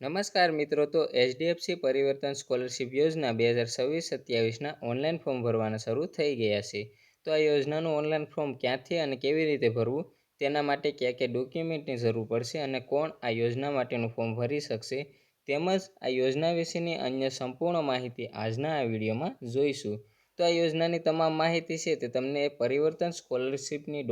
નમસ્કાર મિત્રો. તો એચડીએફસી પરિવર્તન સ્કોલરશિપ યોજના 2026-27ના ઓનલાઈન ફોર્મ ભરવાના શરૂ થઈ ગયા છે. તો આ યોજનાનું ઓનલાઈન ફોર્મ ક્યાંથી અને કેવી રીતે ભરવું, તેના માટે કયા કયા ડોક્યુમેન્ટની જરૂર પડશે અને કોણ આ યોજના માટેનું ફોર્મ ભરી શકશે, તેમજ આ યોજના વિશેની અન્ય સંપૂર્ણ માહિતી આજના આ વિડીયોમાં જોઈશું. તો આ યોજનાની તમામ માહિતી છે તે તમને પરિવર્તન સ્કોલરશિપની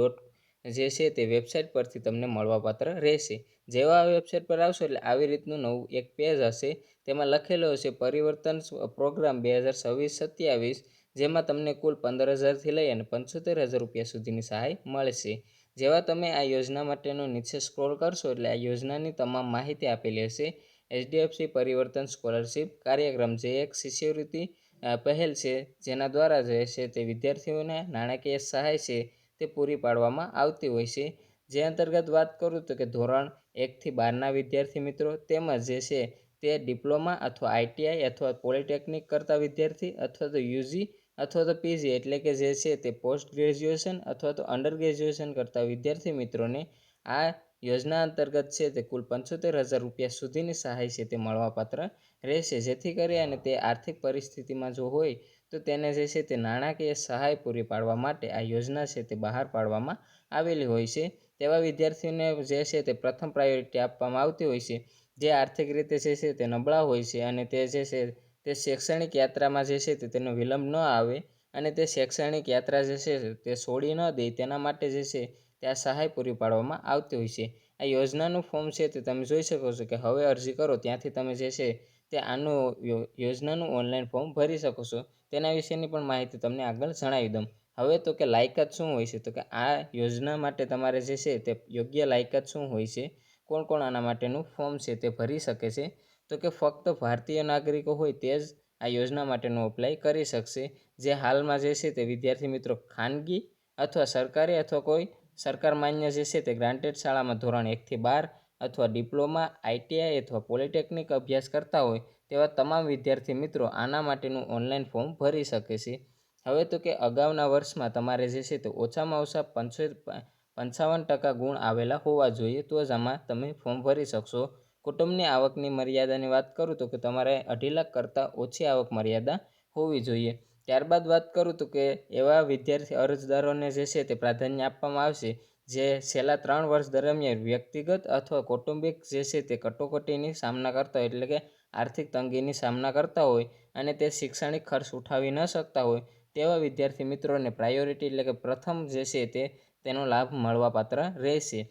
જે છે તે વેબસાઇટ પરથી તમને મળવાપાત્ર રહેશે. જેવા આ વેબસાઇટ પર આવશો એટલે આવી રીતનું નવું એક પેજ હશે. તેમાં લખેલું હશે પરિવર્તન પ્રોગ્રામ 2026-27, જેમાં તમને કુલ 15,000થી લઈ અને 75,000 રૂપિયા સુધીની સહાય મળશે. જેવા તમે આ યોજના માટેનો નીચે સ્ક્રોલ કરશો એટલે આ યોજનાની તમામ માહિતી આપેલી હશે. એચડીએફસી પરિવર્તન સ્કોલરશિપ કાર્યક્રમ જે એક શિષ્યવૃત્તિ પહેલ છે, જેના દ્વારા જે છે તે વિદ્યાર્થીઓને નાણાકીય સહાય છે તે પૂરી પાડવામાં આવતી હોય છે. જે અંતર્ગત વાત કરું તો કે ધોરણ 1થી 12ના વિદ્યાર્થી મિત્રો, તેમજ જે છે તે ડિપ્લોમા અથવા આઈટીઆઈ અથવા પોલિટેકનિક કરતા વિદ્યાર્થી, અથવા તો યુજી અથવા તો પીજી એટલે કે જે છે તે પોસ્ટ ગ્રેજ્યુએશન અથવા તો અંડર ગ્રેજ્યુએશન કરતા વિદ્યાર્થી મિત્રોને આ યોજના અંતર્ગત છે તે કુલ 75,000 રૂપિયા સુધીની સહાય છે તે મળવાપાત્ર રહેશે. જેથી કરી અને તે આર્થિક પરિસ્થિતિમાં જો હોય તો તેને જે છે તે નાણાકીય સહાય પૂરી પાડવા માટે આ યોજના છે તે બહાર પાડવામાં આવેલી હોય છે. તેવા વિદ્યાર્થીઓને જે છે તે પ્રથમ પ્રાયોરિટી આપવામાં આવતી હોય છે, જે આર્થિક રીતે જે છે તે નબળા હોય છે અને તે જે છે તે શૈક્ષણિક યાત્રામાં જે છે તે તેનો વિલંબ ન આવે અને તે શૈક્ષણિક યાત્રા જે છે તે છોડી ન દે, તેના માટે જે છે તે આ સહાય પૂરી પાડવામાં આવતી હોય છે. આ યોજનાનું ફોર્મ છે તે તમે જોઈ શકો છો કે હવે અરજી કરો ત્યાંથી તમે જે છે તે આનું યોજનાનું ઓનલાઈન ફોર્મ ભરી શકો છો. તેના વિશેની પણ માહિતી તમને આગળ જણાવી દઉં. હવે તો કે લાયકાત શું હોય છે, તો કે આ યોજના માટે તમારે જે છે તે યોગ્ય લાયકાત શું હોય છે, કોણ કોણ આના માટેનું ફોર્મ છે તે ભરી શકે છે, તો કે ફક્ત ભારતીય નાગરિકો હોય તે જ આ યોજના માટેનું અપ્લાય કરી શકશે. જે હાલમાં જે છે તે વિદ્યાર્થી મિત્રો ખાનગી અથવા સરકારી અથવા કોઈ સરકાર માન્ય જે છે તે ગ્રાન્ટેડ શાળામાં ધોરણ 1થી 12 અથવા ડિપ્લોમા, આઈટીઆઈ અથવા પોલિટેકનિક અભ્યાસ કરતા હોય તેવા તમામ વિદ્યાર્થી મિત્રો આના માટેનું ઓનલાઈન ફોર્મ ભરી શકે છે. હવે તો કે અગાઉના વર્ષમાં તમારે જે છે તે ઓછામાં ઓછા 55% ગુણ આવેલા હોવા જોઈએ, તો જ આમાં તમે ફોર્મ ભરી શકશો. કુટુંબની આવકની મર્યાદાની વાત કરું તો કે તમારે 2.5 લાખ કરતાં ઓછી આવક મર્યાદા હોવી જોઈએ. ત્યારબાદ વાત કરું તો કે એવા વિદ્યાર્થી અરજદારોને જે છે તે પ્રાધાન્ય આપવામાં આવશે જે છેલ્લા 3 વર્ષ દરમિયાન વ્યક્તિગત અથવા કૌટુંબિક જે છે તે કટોકટીની સામના કરતા હોય, એટલે કે આર્થિક તંગીની સામના કરતા હોય અને તે શૈક્ષણિક ખર્ચ ઉઠાવી ન શકતા હોય તેવા વિદ્યાર્થી મિત્રોને પ્રાયોરિટી એટલે કે પ્રથમ જે છે તેનો લાભ મળવાપાત્ર રહેશે.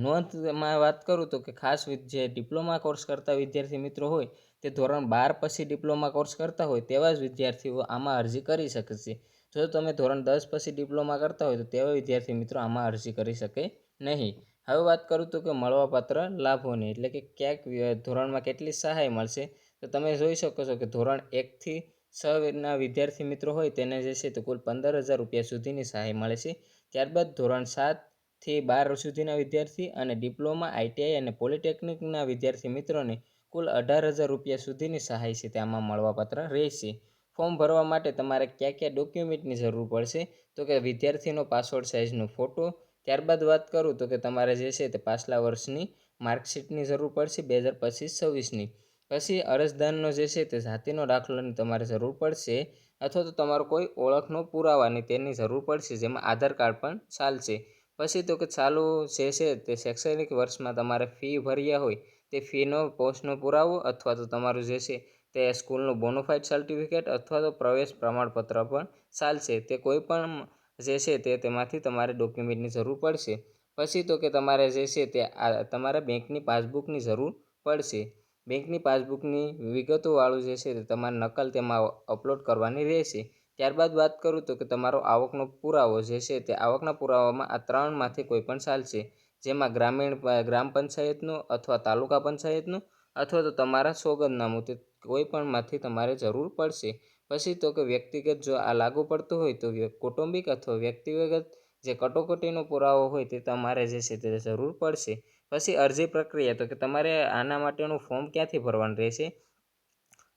નોંધમાં વાત કરું તો કે ખાસ જે ડિપ્લોમા કોર્સ કરતા વિદ્યાર્થી મિત્રો હોય તે ધોરણ 12 પછી ડિપ્લોમા કોર્સ કરતા હોય તેવા જ વિદ્યાર્થીઓ આમાં અરજી કરી શકે છે. જો તમે ધોરણ 10 પછી ડિપ્લોમા કરતા હોય તો તેવા વિદ્યાર્થી મિત્રો આમાં અરજી કરી શકે નહીં. હવે વાત કરું તો કે મળવાપાત્ર લાભોની, એટલે કે ક્યાંક ધોરણમાં કેટલી સહાય મળશે, તો તમે જોઈ શકો છો કે ધોરણ 1થી 6ના વિદ્યાર્થી મિત્રો હોય તેને જે છે તે કુલ 15,000 રૂપિયા સુધીની સહાય મળે છે. ત્યારબાદ ધોરણ 7થી 12 સુધીના વિદ્યાર્થી અને ડિપ્લોમા, આઈટીઆઈ અને પોલિટેકનિકના વિદ્યાર્થી મિત્રોને કુલ 18,000 રૂપિયા સુધીની સહાય છે તે આમાં મળવાપાત્ર રહેશે. ફોર્મ ભરવા માટે તમારે કયા કયા ડોક્યુમેન્ટની જરૂર પડશે, તો કે વિદ્યાર્થીનો પાસપોર્ટ સાઇઝનો ફોટો. ત્યારબાદ વાત કરું તો કે તમારે જે છે તે પાછલા વર્ષની માર્કશીટની જરૂર પડશે 2025-26ની. પછી અરજદારનો જે છે તે જાતિનો દાખલાની તમારે જરૂર પડશે, અથવા તો તમારો કોઈ ઓળખનો પુરાવાની તેની જરૂર પડશે, જેમાં આધાર કાર્ડ પણ ચાલશે. પછી તો કે ચાલુ જે છે તે શૈક્ષણિક વર્ષમાં તમારે ફી ભર્યા હોય તે ફીનો પોસ્ટનો પુરાવો, અથવા તો તમારું જે છે તે સ્કૂલનું બોનોફાઇડ સર્ટિફિકેટ અથવા તો પ્રવેશ પ્રમાણપત્ર પણ ચાલશે. તે કોઈ પણ જે છે તેમાંથી તમારે ડોક્યુમેન્ટની જરૂર પડશે. પછી તો કે તમારે જે છે તે તમારા બેંકની પાસબુકની જરૂર પડશે. બેંકની પાસબુકની વિગતોવાળું જે છે તે તમારે નકલ તેમાં અપલોડ કરવાની રહેશે. ત્યારબાદ વાત કરું તો કે તમારો આવકનો પુરાવો જે છે તે આવકના પુરાવામાં આ 3માંથી કોઈ પણ ચાલશે, જેમાં ગ્રામ પંચાયતનું અથવા તાલુકા પંચાયતનું અથવા તો તમારા સોગંદનામું, તે કોઈ પણમાંથી તમારે જરૂર પડશે. પછી તો કે વ્યક્તિગત જો આ લાગુ પડતું હોય તો કૌટુંબિક અથવા વ્યક્તિગત જે કટોકટીનો પુરાવો હોય તે તમારે જે છે તે જરૂર પડશે. પછી અરજી પ્રક્રિયા, તો કે તમારે આના માટેનું ફોર્મ ક્યાંથી ભરવાનું રહેશે,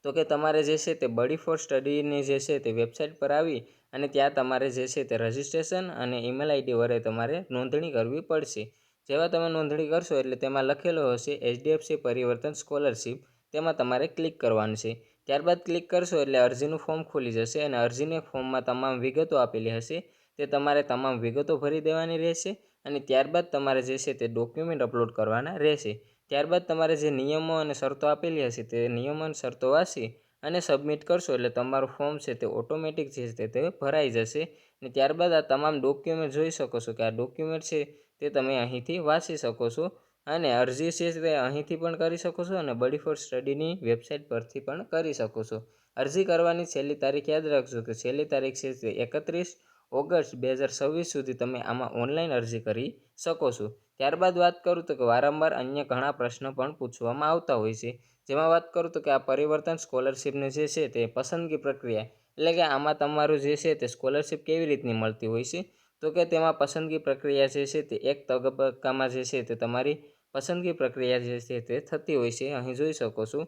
તો કે તમારે જે છે તે બડી ફોર સ્ટડીની જે છે તે વેબસાઇટ પર આવી અને ત્યાં તમારે જે છે તે રજિસ્ટ્રેશન અને ઈમેલ આઈડી વડે તમારે નોંધણી કરવી પડશે. જેવા તમે નોંધણી કરશો એટલે તેમાં લખેલું હશે એચડીએફસી પરિવર્તન સ્કોલરશિપ, તેમાં તમારે ક્લિક કરવાનું છે. ત્યારબાદ ક્લિક કરશો એટલે અરજીનું ફોર્મ ખુલી જશે અને અરજીના ફોર્મમાં તમામ વિગતો આપેલી હશે, તે તમારે તમામ વિગતો ભરી દેવાની રહેશે અને ત્યારબાદ તમારે જે છે તે ડોક્યુમેન્ટ અપલોડ કરવાના રહેશે. ત્યારબાદ તમારે જે નિયમો અને શરતો આપેલી હશે તે નિયમો અને શરતો વાંચી અને સબમિટ કરશો એટલે તમારું ફોર્મ છે તે ઓટોમેટિક જે છે તે ભરાઈ જશે. અને ત્યારબાદ આ તમામ ડોક્યુમેન્ટ જોઈ શકો છો કે આ ડોક્યુમેન્ટ છે તે તમે અહીંથી વાંચી શકો છો અને અરજી છે તે અહીંથી પણ કરી શકો છો અને બડી ફોર સ્ટડીની વેબસાઇટ પરથી પણ કરી શકો છો. અરજી કરવાની છેલ્લી તારીખ યાદ રાખજો કે છેલ્લી તારીખ છે તે 31 ઓગસ્ટ 2026 સુધી તમે આમાં ઓનલાઈન અરજી કરી શકો છો. ત્યારબાદ વાત કરું તો કે વારંવાર અન્ય ઘણા પ્રશ્નો પણ પૂછવામાં આવતા હોય છે, જેમાં વાત કરું તો કે આ પરિવર્તન સ્કોલરશિપની જે છે તે પસંદગી પ્રક્રિયા, એટલે કે આમાં તમારું જે છે તે સ્કોલરશિપ કેવી રીતની મળતી હોય છે, તો કે તેમાં પસંદગી પ્રક્રિયા જે છે તે એક તબક્કામાં જે છે તે તમારી પસંદગી પ્રક્રિયા જે છે તે થતી હોય છે. અહીં જોઈ શકો છો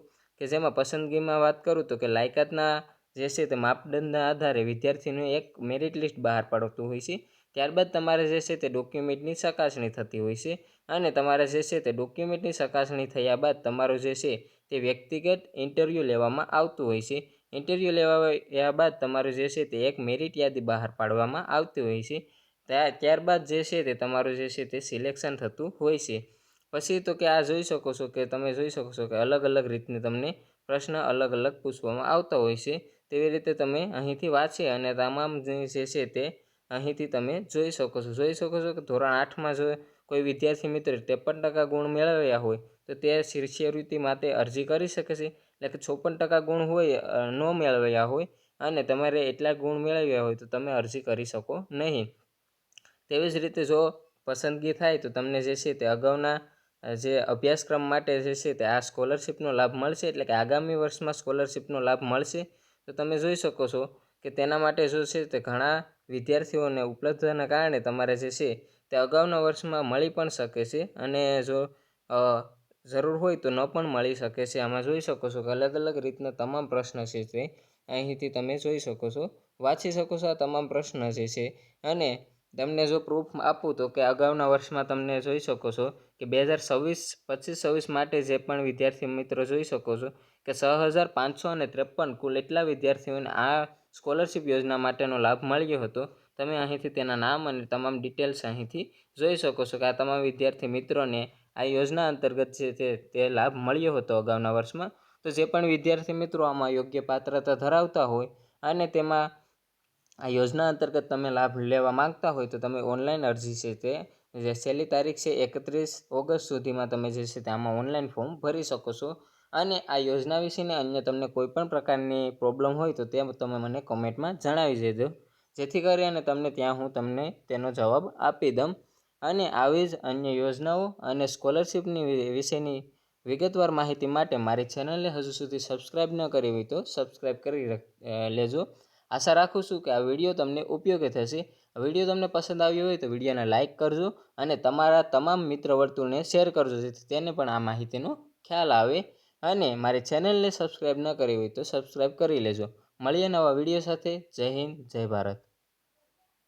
કે જેમાં પસંદગીમાં વાત કરું તો કે લાયકાતના જે છે તે માપદંડના આધારે વિદ્યાર્થીનું એક મેરિટ લિસ્ટ બહાર પાડતું હોય છે. ત્યારબાદ તમારે જે છે તે ડોક્યુમેન્ટની ચકાસણી થતી હોય છે અને તમારે જે છે તે ડોક્યુમેન્ટની ચકાસણી થયા બાદ તમારું જે છે તે વ્યક્તિગત ઇન્ટરવ્યૂ લેવામાં આવતું હોય છે. ઇન્ટરવ્યૂ લેવા બાદ તમારું જે છે તે એક મેરિટ યાદી બહાર પાડવામાં આવતી હોય છે. ત્યારબાદ જે છે તે તમારું જે છે તે સિલેક્શન થતું હોય છે. પછી તો કે આ જોઈ શકો છો કે તમે જોઈ શકો છો કે અલગ અલગ રીતની તમને પ્રશ્ન અલગ અલગ પૂછવામાં આવતા હોય છે. તેવી રીતે તમે અહીંથી વાંચી અને તમામ જે છે તે અહીંથી તમે જોઈ શકો છો. કે ધોરણ 8માં જો કોઈ વિદ્યાર્થી મિત્ર 53% ગુણ મેળવ્યા હોય તો તે શિષ્યવૃત્તિ માટે અરજી કરી શકે છે. એટલે કે 56% ગુણ હોય ન મેળવ્યા હોય અને તમારે એટલા ગુણ મેળવ્યા હોય તો તમે અરજી કરી શકો નહીં. તેવી જ રીતે જો પસંદગી થાય તો તમને જે છે તે અગાઉના જે અભ્યાસક્રમ માટે જે છે તે આ સ્કોલરશિપનો લાભ મળશે, એટલે કે આગામી વર્ષમાં સ્કોલરશિપનો લાભ મળશે. તો તમે જોઈ શકો છો કે તેના માટે જો છે તે ઘણા વિદ્યાર્થીઓને ઉપલબ્ધતાના કારણે તમારે જે છે તે અગાઉના વર્ષમાં મળી પણ શકે છે અને જો જરૂર હોય તો ન પણ મળી શકે છે. આમાં જોઈ શકો છો કે અલગ અલગ રીતના તમામ પ્રશ્ન છે તે અહીંથી તમે જોઈ શકો છો, વાંચી શકો છો આ તમામ પ્રશ્ન જે છે. અને તમને જો પ્રૂફ આપું તો કે અગાઉના વર્ષમાં તમને જોઈ શકો છો કે 2025-26 માટે જે પણ વિદ્યાર્થી મિત્રો જોઈ શકો છો કે 6553 કુલ એટલા વિદ્યાર્થીઓને આ સ્કોલરશિપ યોજના માટેનો લાભ મળ્યો હતો. તમે અહીંથી તેના નામ અને તમામ ડિટેલ્સ અહીંથી જોઈ શકો છો કે આ તમામ વિદ્યાર્થી મિત્રોને આ યોજના અંતર્ગત છે તે લાભ મળ્યો હતો અગાઉના વર્ષમાં. તો જે પણ વિદ્યાર્થી મિત્રો આમાં યોગ્ય પાત્રતા ધરાવતા હોય અને તેમાં આ યોજના અંતર્ગત તમે લાભ લેવા માંગતા હોય તો તમે ઓનલાઈન અરજી છે તે જે છેલ્લી તારીખ છે 31 ઓગસ્ટ સુધીમાં તમે જે છે તે આમાં ઓનલાઈન ફોર્મ ભરી શકો છો. અને આ યોજના વિશેને અન્ય તમને કોઈ પણ પ્રકારની પ્રોબ્લેમ હોય તો તે તમે મને કોમેન્ટમાં જણાવી દેજો, જેથી કરીને તમને ત્યાં હું તમને તેનો જવાબ આપી દઉં. અને આવી જ અન્ય યોજનાઓ અને સ્કોલરશિપની વિશેની વિગતવાર માહિતી માટે મારી ચેનલને હજુ સુધી સબસ્ક્રાઈબ ન કરી હોય તો સબસ્ક્રાઈબ કરી લેજો. આશા રાખું છું કે આ વિડીયો તમને ઉપયોગી થશે. વિડીયો તમને પસંદ આવ્યો હોય તો વિડીયોને લાઇક કરજો અને તમારા તમામ મિત્ર વર્તુળને શેર કરજો, જેથી તેને પણ આ માહિતીનો ખ્યાલ આવે. અને મારી ચેનલને સબસ્ક્રાઈબ ન કરી હોય તો સબસ્ક્રાઈબ કરી લેજો. મળીએ નવા વિડીયો સાથે. જય હિન્દ, જય ભારત.